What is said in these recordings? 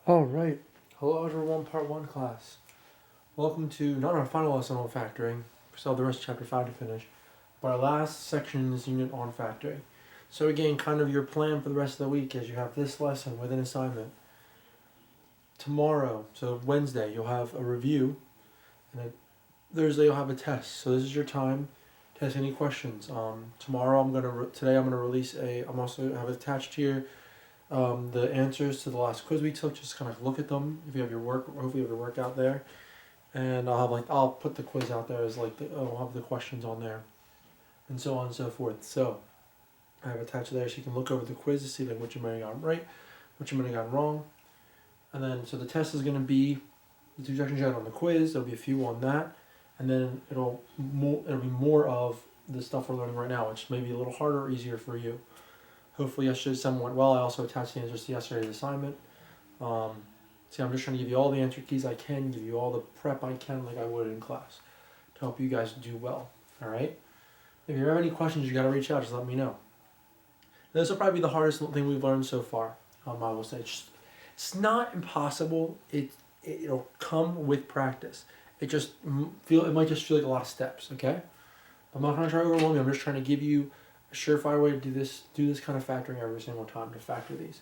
All right. Hello, Algebra 1 Part 1 class. Welcome to not our final lesson on factoring. We still have the rest of Chapter 5 to finish. But our last section in this unit on factoring. So again, kind of your plan for the rest of the week is you have this lesson with an assignment. Tomorrow, so Wednesday, you'll have a review. And then Thursday, you'll have a test. So this is your time to ask any questions. Tomorrow, today I'm gonna release I'm also have attached here the answers to the last quiz we took. Just kind of look at them if you have your work. Hopefully you have your work out there, and I'll put the quiz out there as I'll have the questions on there, and so on and so forth. So I have attached there so you can look over the quiz to see which you might have gotten right, which you might have gotten wrong, and then so the test is going to be the two sections you had on the quiz. There'll be a few on that, and then it'll be more of the stuff we're learning right now, which may be a little harder or easier for you. Hopefully yesterday's assignment went well. I also attached the answers to yesterday's assignment. See, I'm just trying to give you all the answer keys I can, give you all the prep I can like I would in class to help you guys do well, all right? If you have any questions, you got to reach out. Just let me know. This will probably be the hardest thing we've learned so far. I will say it's not impossible. It'll come with practice. It might just feel like a lot of steps, okay? I'm not going to try to overwhelm you. I'm just trying to give you a surefire way to do this kind of factoring every single time to factor these.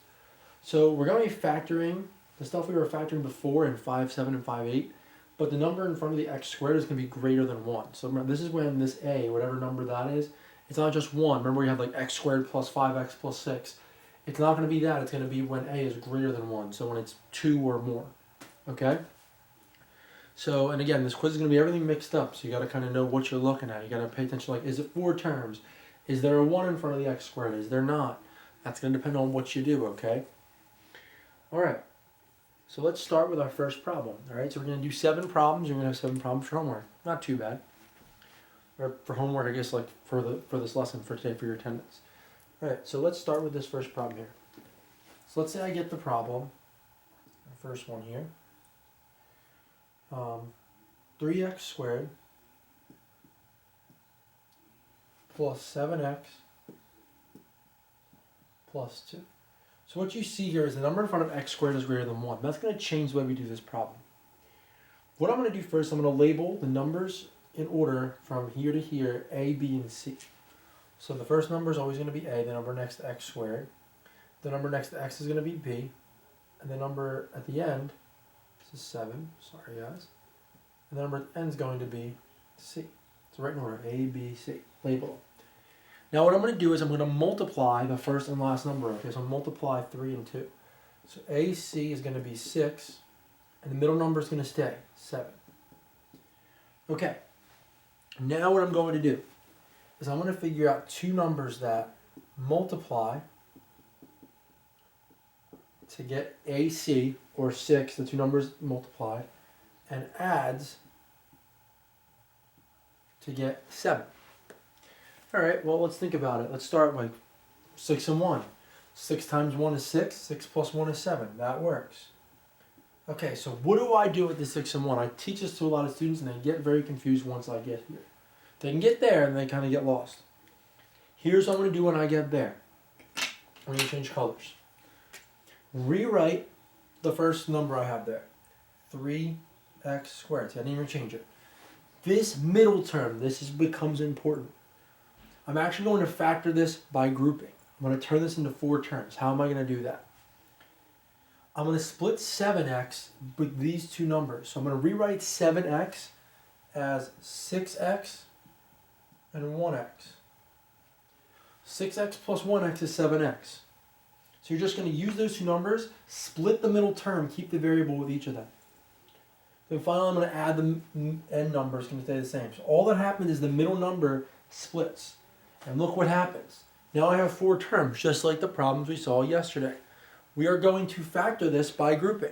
So we're going to be factoring the stuff we were factoring before in 5, 7, and 5, 8, but the number in front of the x squared is going to be greater than 1. So remember, this is when this a, whatever number that is, it's not just 1. Remember we have like x squared plus 5x plus 6. It's not going to be that. It's going to be when a is greater than 1, so when it's 2 or more. Okay? So, and again, this quiz is going to be everything mixed up, so you got to kind of know what you're looking at. You got to pay attention, like, is it 4 terms? Is there a 1 in front of the x squared? Is there not? That's going to depend on what you do, okay? All right. So let's start with our first problem. All right, so we're going to do 7 problems. You're going to have 7 problems for homework. Not too bad. Or for homework, I guess, like for this lesson for today for your attendance. All right, so let's start with this first problem here. So let's say I get the problem, the first one here. 3x squared plus 7x plus 2. So what you see here is the number in front of x squared is greater than 1. That's going to change the way we do this problem. What I'm going to do first, I'm going to label the numbers in order from here to here, a, b, and c. So the first number is always going to be a, the number next to x squared. The number next to x is going to be b. And the number at the end, this is 7, sorry guys. And the number at the end is going to be c. So right in order, a, b, c, label. Now what I'm going to do is I'm going to multiply the first and last number. Okay, so I'll multiply 3 and 2. So AC is going to be 6, and the middle number is going to stay, 7. Okay, now what I'm going to do is I'm going to figure out 2 numbers that multiply to get AC, or 6, the 2 numbers multiplied, and adds to get 7. All right, well, let's think about it. Let's start with 6 and 1. 6 times 1 is 6. 6 plus 1 is 7. That works. Okay, so what do I do with the 6 and 1? I teach this to a lot of students, and they get very confused once I get here. They can get there, and they kind of get lost. Here's what I'm going to do when I get there. I'm going to change colors. Rewrite the first number I have there. 3x squared. So I didn't even change it. This middle term, becomes important. I'm actually going to factor this by grouping. I'm going to turn this into 4 terms. How am I going to do that? I'm going to split 7x with these 2 numbers. So I'm going to rewrite 7x as 6x and 1x. 6x plus 1x is 7x. So you're just going to use those 2 numbers, split the middle term, keep the variable with each of them. Then finally I'm going to add the end number. It's going to stay the same. So all that happens is the middle number splits. And look what happens. Now I have 4 terms, just like the problems we saw yesterday. We are going to factor this by grouping.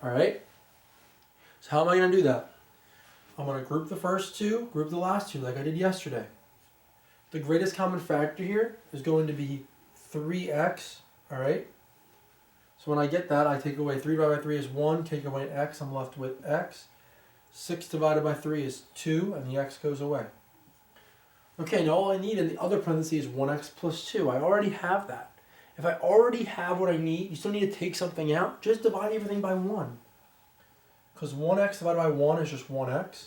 All right? So how am I going to do that? I'm going to group the first 2, group the last 2, like I did yesterday. The greatest common factor here is going to be 3x. All right? So when I get that, I take away 3 divided by 3 is 1, take away an x, I'm left with x. 6 divided by 3 is 2, and the x goes away. Okay, now all I need in the other parenthesis is 1x plus 2. I already have that. If I already have what I need, you still need to take something out, just divide everything by 1. Because 1x divided by 1 is just 1x.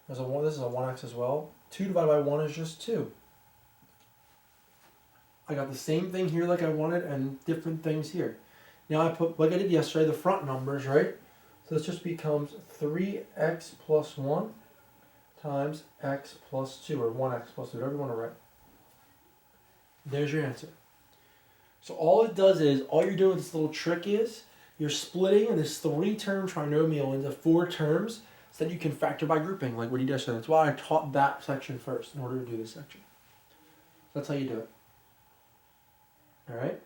There's a 1, this is a 1x as well. 2 divided by 1 is just 2. I got the same thing here like I wanted and different things here. Now I put, like I did yesterday, the front numbers, right? So this just becomes 3x plus 1 times x plus 2, or 1x plus 2, whatever you want to write. There's your answer. So all it does is, all you're doing with this little trick is, you're splitting this 3-term trinomial into 4 terms so that you can factor by grouping, like what you just said. That's why I taught that section first in order to do this section. That's how you do it. Alright?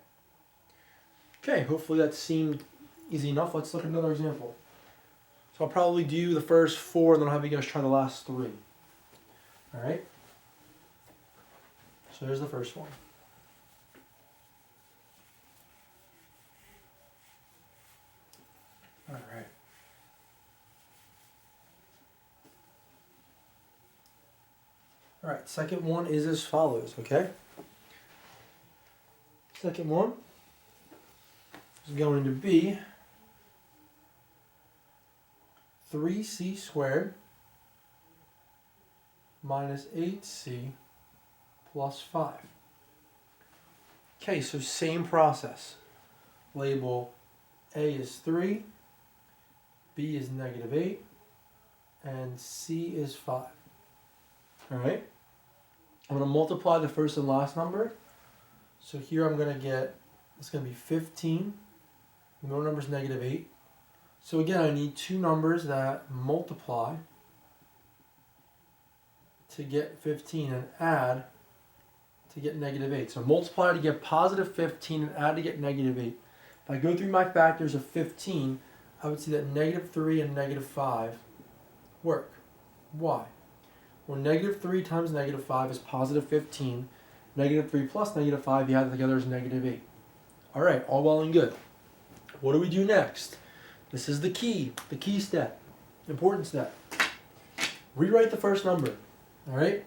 Okay, hopefully that seemed easy enough. Let's look at another example. So I'll probably do the first 4 and then I'll have you guys try the last 3. Alright? So here's the first one. Alright. Alright, second one is as follows, okay? Second one is going to be 3c squared minus 8c plus 5. Okay, so same process. Label A is 3, B is negative 8, and C is 5. Alright? I'm going to multiply the first and last number. So here I'm going to get, it's going to be 15. The middle number is negative 8. So again, I need 2 numbers that multiply to get 15 and add to get negative 8. So multiply to get positive 15 and add to get negative 8. If I go through my factors of 15, I would see that negative 3 and negative 5 work. Why? Well, negative 3 times negative 5 is positive 15. Negative 3 plus negative 5, you add together is negative 8. Alright, all well and good. What do we do next? This is the key step, important step. Rewrite the first number. Alright?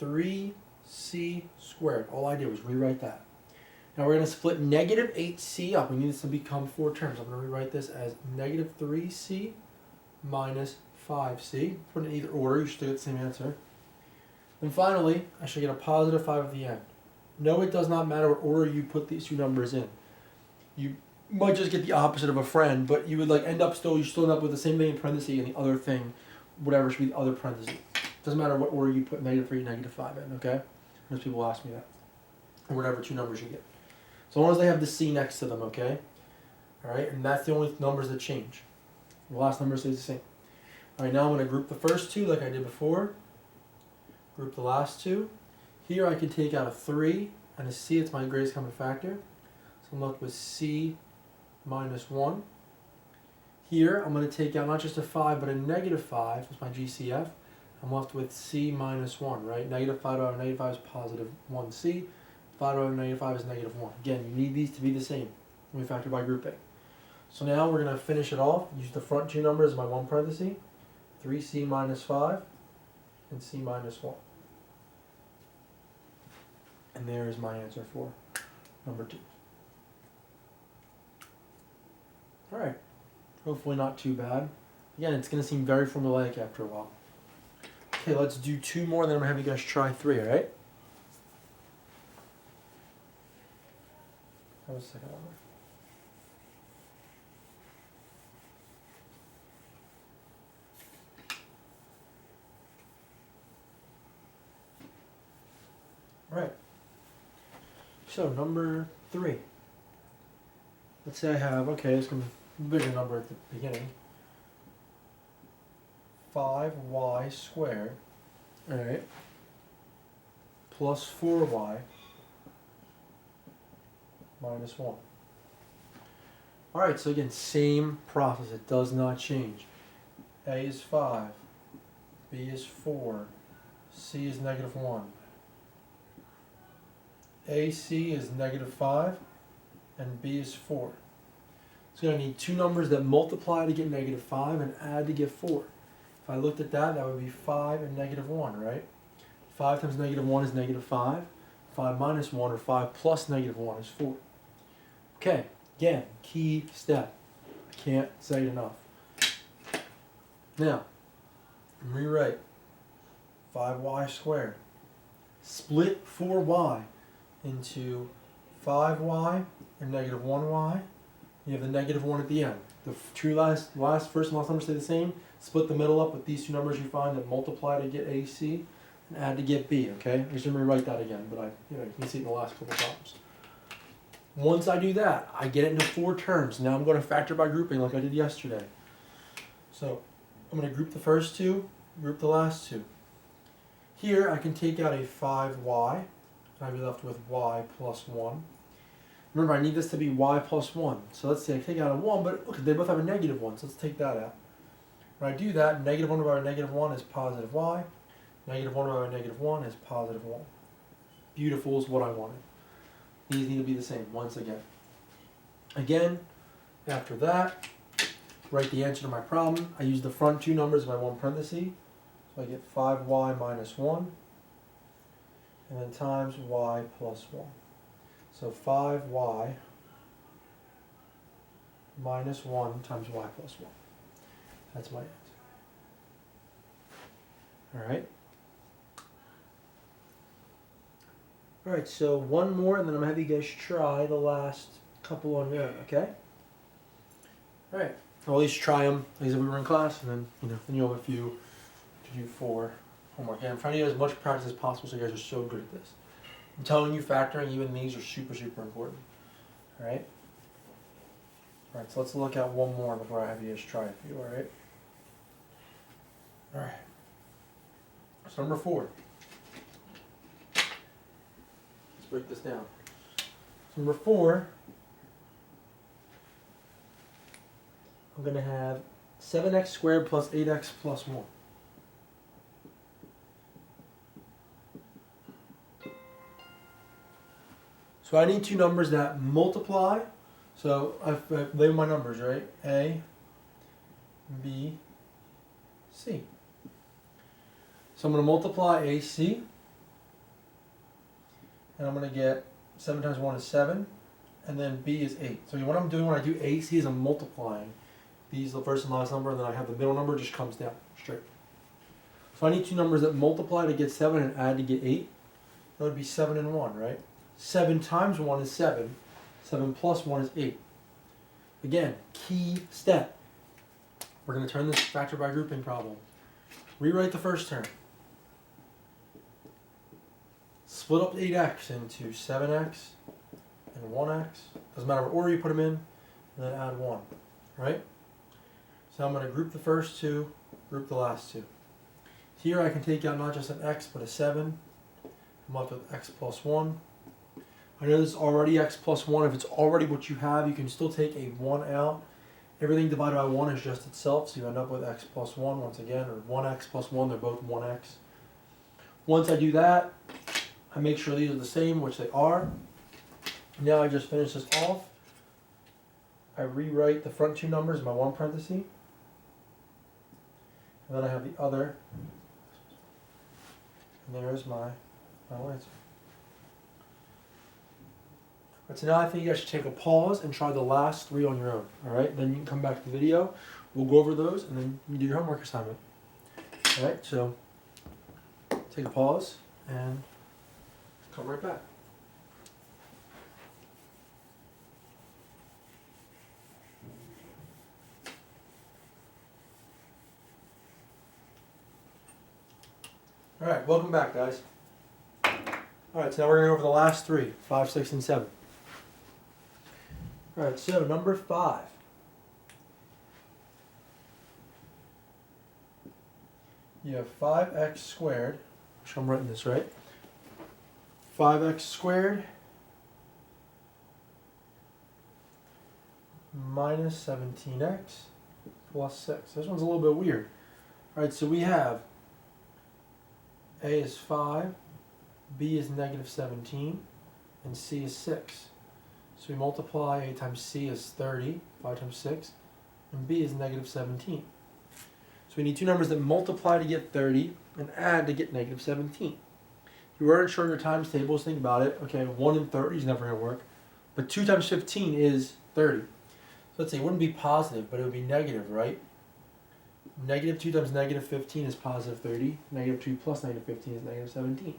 3c squared. All I did was rewrite that. Now we're going to split negative 8c up. We need this to become 4 terms. I'm going to rewrite this as negative 3c minus 5c. Put it in either order, you should get the same answer. And finally, I should get a positive 5 at the end. No, it does not matter what order you put these 2 numbers in. You might just get the opposite of a friend, but you would end up you still end up with the same thing in parentheses and the other thing, whatever should be the other parentheses. Doesn't matter what order you put negative 3 and negative 5 in, okay? Most people ask me that. Or whatever 2 numbers you get. So long as they have the C next to them, okay? Alright, and that's the only numbers that change. The last number stays the same. Alright, now I'm going to group the first 2 like I did before. Group the last 2. Here I can take out a 3 and a C, it's my greatest common factor. So I'm left with C minus 1. Here I'm going to take out not just a 5 but a negative 5, that's my GCF. I'm left with C minus 1, right? Negative 5 divided by negative 5 is positive 1C. 5 divided by negative 5 is negative 1. Again, you need these to be the same when we factor by grouping. So now we're going to finish it off. Use the front 2 numbers as my 1 parenthesis. 3C minus 5 and C minus 1. And there is my answer for number 2. Alright, hopefully not too bad. Again, it's going to seem very formulaic after a while. Okay, let's do 2 more, then I'm going to have you guys try 3, alright? That was the second one. Alright. So, number 3. Let's say I have, okay, it's going to be a bigger number at the beginning. 5y squared, alright, plus 4y minus 1. Alright, so again, same process. It does not change. A is 5, B is 4, C is negative 1. AC is negative 5, and B is 4. So I need 2 numbers that multiply to get negative 5 and add to get 4. If I looked at that, that would be 5 and negative 1, right? 5 times negative 1 is negative 5. 5 minus 1, or 5 plus negative 1, is 4. Okay, again, key step. I can't say it enough. Now, rewrite 5y squared. Split 4y into 5y and negative 1y. You have the negative 1 at the end. The first and last numbers stay the same. Split the middle up with these two numbers you find and multiply to get AC and add to get B, okay? I'm just going to rewrite that again, but you can see it in the last couple times. Once I do that, I get it into 4 terms. Now I'm going to factor by grouping like I did yesterday. So I'm going to group the first two, group the last two. Here I can take out a 5y, and I'll be left with y plus 1. Remember, I need this to be y plus 1. So let's say I take out a 1, but look, they both have a negative 1, so let's take that out. When I do that, negative 1 divided by negative 1 is positive y. Negative 1 divided by negative 1 is positive 1. Beautiful is what I wanted. These need to be the same once again. Again, after that, write the answer to my problem. I use the front two numbers of my one parenthesis. So I get 5y minus 1, and then times y plus 1. So 5y minus 1 times y plus 1. That's my answer. Alright. Alright, so one more, and then I'm going to have you guys try the last couple on your own, okay? Alright. Well, at least try them, like we were in class, and then, then you'll have a few to do for homework. And I'm trying to get as much practice as possible so you guys are so good at this. I'm telling you, factoring even these are super, super important. Alright? Alright, so let's look at one more before I have you guys try a few, alright? Alright. So number 4. Let's break this down. So number 4, I'm going to have 7x squared plus 8x plus 1. So I need two numbers that multiply. So I've labeled my numbers, right? A, B, C. So I'm going to multiply AC. And I'm going to get 7 times 1 is 7. And then B is 8. So what I'm doing when I do AC is I'm multiplying these, the first and last number, and then I have the middle number just comes down straight. So I need two numbers that multiply to get 7 and add to get 8. That would be 7 and 1, right? 7 times 1 is 7. 7 plus 1 is 8. Again, key step. We're going to turn this factor by grouping problem. Rewrite the first term. Split up 8x into 7x and 1x. Doesn't matter what order you put them in. And then add 1. Right? So I'm going to group the first two, group the last two. Here I can take out not just an x but a 7. I'm left with x plus 1. I know this is already x plus 1. If it's already what you have, you can still take a 1 out. Everything divided by 1 is just itself, so you end up with x plus 1 once again, or 1x plus 1, they're both 1x. Once I do that, I make sure these are the same, which they are. Now I just finish this off. I rewrite the front two numbers in my one parenthesis. And then I have the other. And there's my final answer. But so now I think you guys should take a pause and try the last 3 on your own. Alright, then you can come back to the video. We'll go over those and then you do your homework assignment. Alright, so take a pause and come right back. Alright, welcome back, guys. Alright, so now we're going to go over the last 3, 5, 6, and 7. Alright, so number 5. You have 5x squared, which I'm writing this right. 5x squared minus 17x plus 6. This one's a little bit weird. Alright, so we have A is 5, B is negative 17, and C is 6. So we multiply A times C is 30, 5 times 6, and B is negative 17. So we need two numbers that multiply to get 30 and add to get negative 17. If you weren't sure your times tables, think about it. Okay, 1 and 30 is never going to work. But 2 times 15 is 30. So let's say it wouldn't be positive, but it would be negative, right? Negative 2 times negative 15 is positive 30. Negative 2 plus negative 15 is negative 17.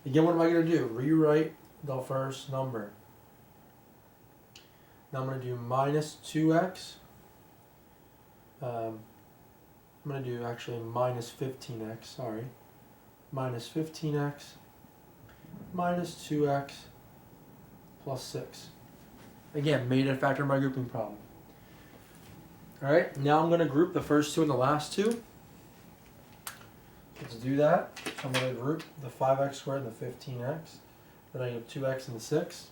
Again, what am I going to do? Rewrite the first number. Now I'm going to do minus 2x. I'm going to do actually minus 15x, sorry. Minus 15x minus 2x plus 6. Again, made a factor in my grouping problem. Alright, now I'm going to group the first two and the last two. Let's do that. So I'm going to group the 5x squared and the 15x. Then I have 2x and the 6.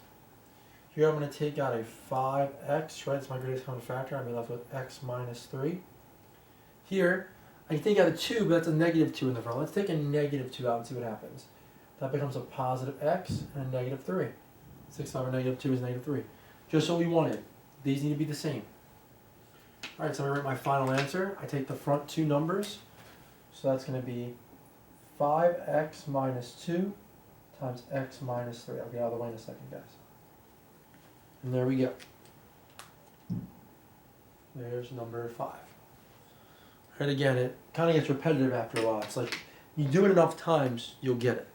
Here I'm going to take out a 5x, right? It's my greatest common factor. I'm left with x minus 3. Here, I can take out a 2, but that's a negative 2 in the front. Let's take a negative 2 out and see what happens. That becomes a positive x and a negative 3. 6 over negative 2 is negative 3. Just what we wanted. These need to be the same. Alright, so I'm going to write my final answer. I take the front two numbers. So that's going to be 5x minus 2 times x minus 3. I'll get out of the way in a second, guys. And there we go. There's number 5. And again, it kind of gets repetitive after a while. It's like, you do it enough times, you'll get it.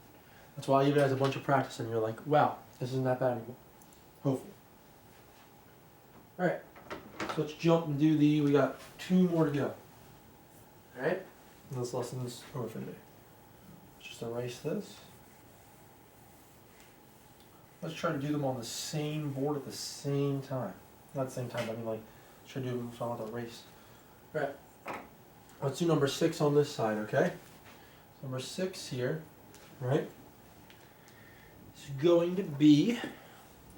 That's why you guys a bunch of practice and you're like, wow, this isn't that bad anymore. Hopefully. Alright, so let's jump and do we got 2 more to go. Alright, and this lesson's over for today. Let's just erase this. Let's try to do them on the same board at the same time. Not the same time, but I mean like, let's try to do them so I don't have to erase. Alright, let's do number 6 on this side, okay? Number 6 here, right? It's going to be,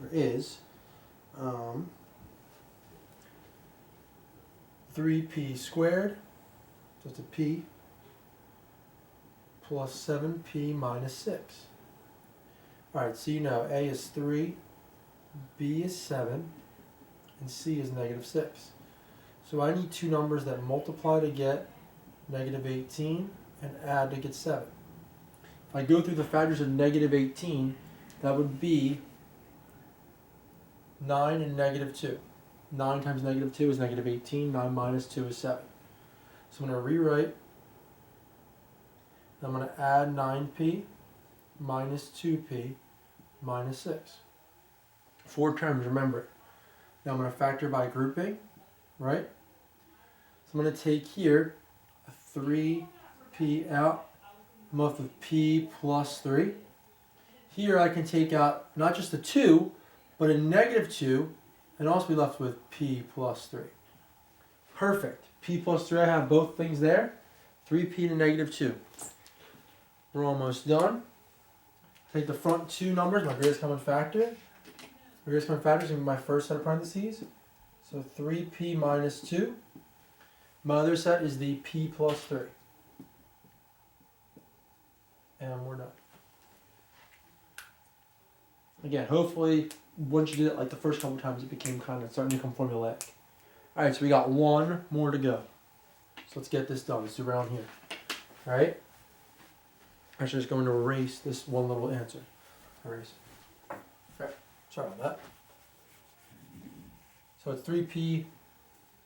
or is, 3p squared, so it's a p, plus 7p minus 6. Alright, so you know a is 3, b is 7, and c is negative 6. So I need two numbers that multiply to get negative 18 and add to get 7. If I go through the factors of negative 18, that would be 9 and negative 2. 9 times negative 2 is negative 18. 9 minus 2 is 7. So I'm going to rewrite. I'm going to add 9p minus 2p minus 6. 4 terms, remember it. Now I'm going to factor by grouping, right? So I'm going to take here a 3p out. I'm left with p plus 3. Here I can take out not just a 2, but a negative 2, and also be left with p plus 3. Perfect. P plus 3, I have both things there. 3p to negative 2. We're almost done. Take the front two numbers, my greatest common factor. My greatest common factor is going to be my first set of parentheses. So 3p minus 2. My other set is the p plus 3. And we're done. Again, hopefully, once you did it like the first couple times, it became kind of starting to become formulaic. Alright, so we got 1 more to go. So let's get this done. Let's do around here. Alright? Actually, just going to erase this one little answer. Erase. Okay, sorry about that. So it's 3p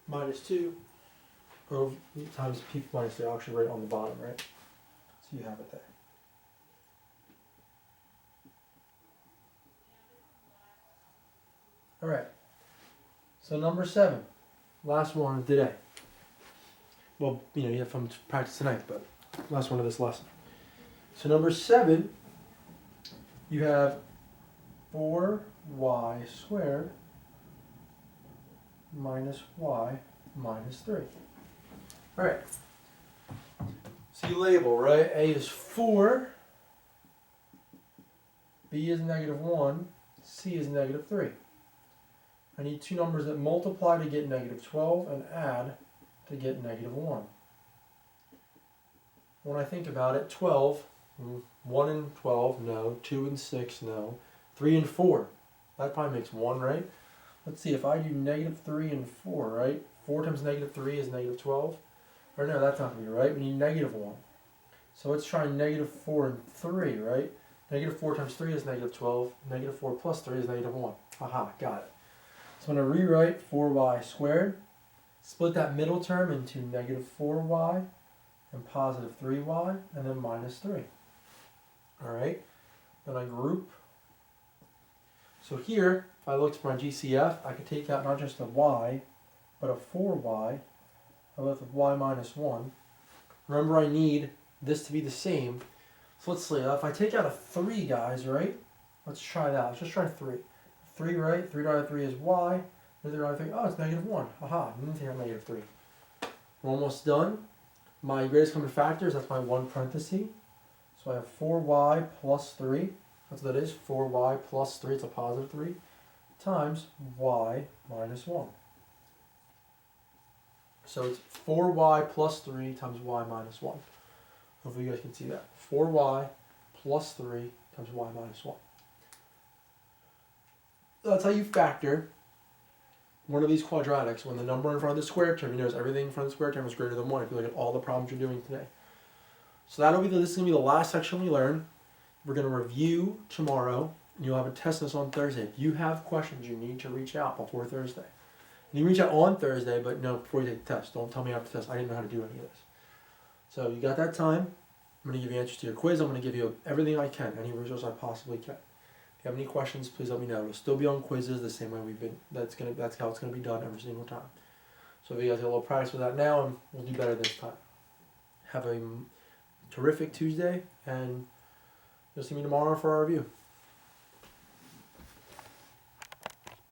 minus 2 times p minus 3. I'll actually write it on the bottom, right? So you have it there. Alright, so number 7, last one of today. Well, you know, you have fun to practice tonight, but last one of this lesson. So number 7, you have 4y squared minus y minus 3. Alright, so you label, right? A is 4, B is negative 1, C is negative 3. I need two numbers that multiply to get negative 12 and add to get negative 1. When I think about it, 12, 1 and 12, no. 2 and 6, no. 3 and 4, that probably makes 1, right? Let's see, if I do negative 3 and 4, right? 4 times negative 3 is negative 12. Or no, that's not going to be right. We need negative 1. So let's try negative 4 and 3, right? Negative 4 times 3 is negative 12. Negative 4 plus 3 is negative 1. Haha, got it. So I'm going to rewrite 4y squared, split that middle term into negative 4y and positive 3y, and then minus 3. Alright, then I group. So here, if I looked for my GCF, I could take out not just a y, but a 4y. I'm left with y minus 1. Remember, I need this to be the same. So let's see, if I take out a 3, guys, right? Let's try that. Let's just try 3. 3, right? 3 divided by 3 is y. 3 divided by 3, oh, it's negative 1. Aha, I need to take out negative 3. We're almost done. My greatest common factors, that's my 1 parenthesis. So I have 4y plus 3. That's what that is. 4y plus 3, it's a positive 3, times y minus 1. So it's 4y plus 3 times y minus 1. Hopefully you guys can see that. 4y plus 3 times y minus 1. So that's how you factor one of these quadratics. When the number in front of the square term, you notice everything in front of the square term is greater than 1 if you look at all the problems you're doing today. So this is going to be the last section we learn. We're going to review tomorrow, and you'll have a test this on Thursday. If you have questions, you need to reach out before Thursday. You can reach out on Thursday, but no, before you take the test. Don't tell me after the test, I didn't know how to do any of this. So you got that time. I'm going to give you answers to your quiz. I'm going to give you everything I can, any resource I possibly can. If you have any questions, please let me know. It'll still be on quizzes the same way we've been. That's how it's going to be done every single time. So if you guys get a little practice with that now, and we'll do better this time. Have a terrific Tuesday, and you'll see me tomorrow for our review.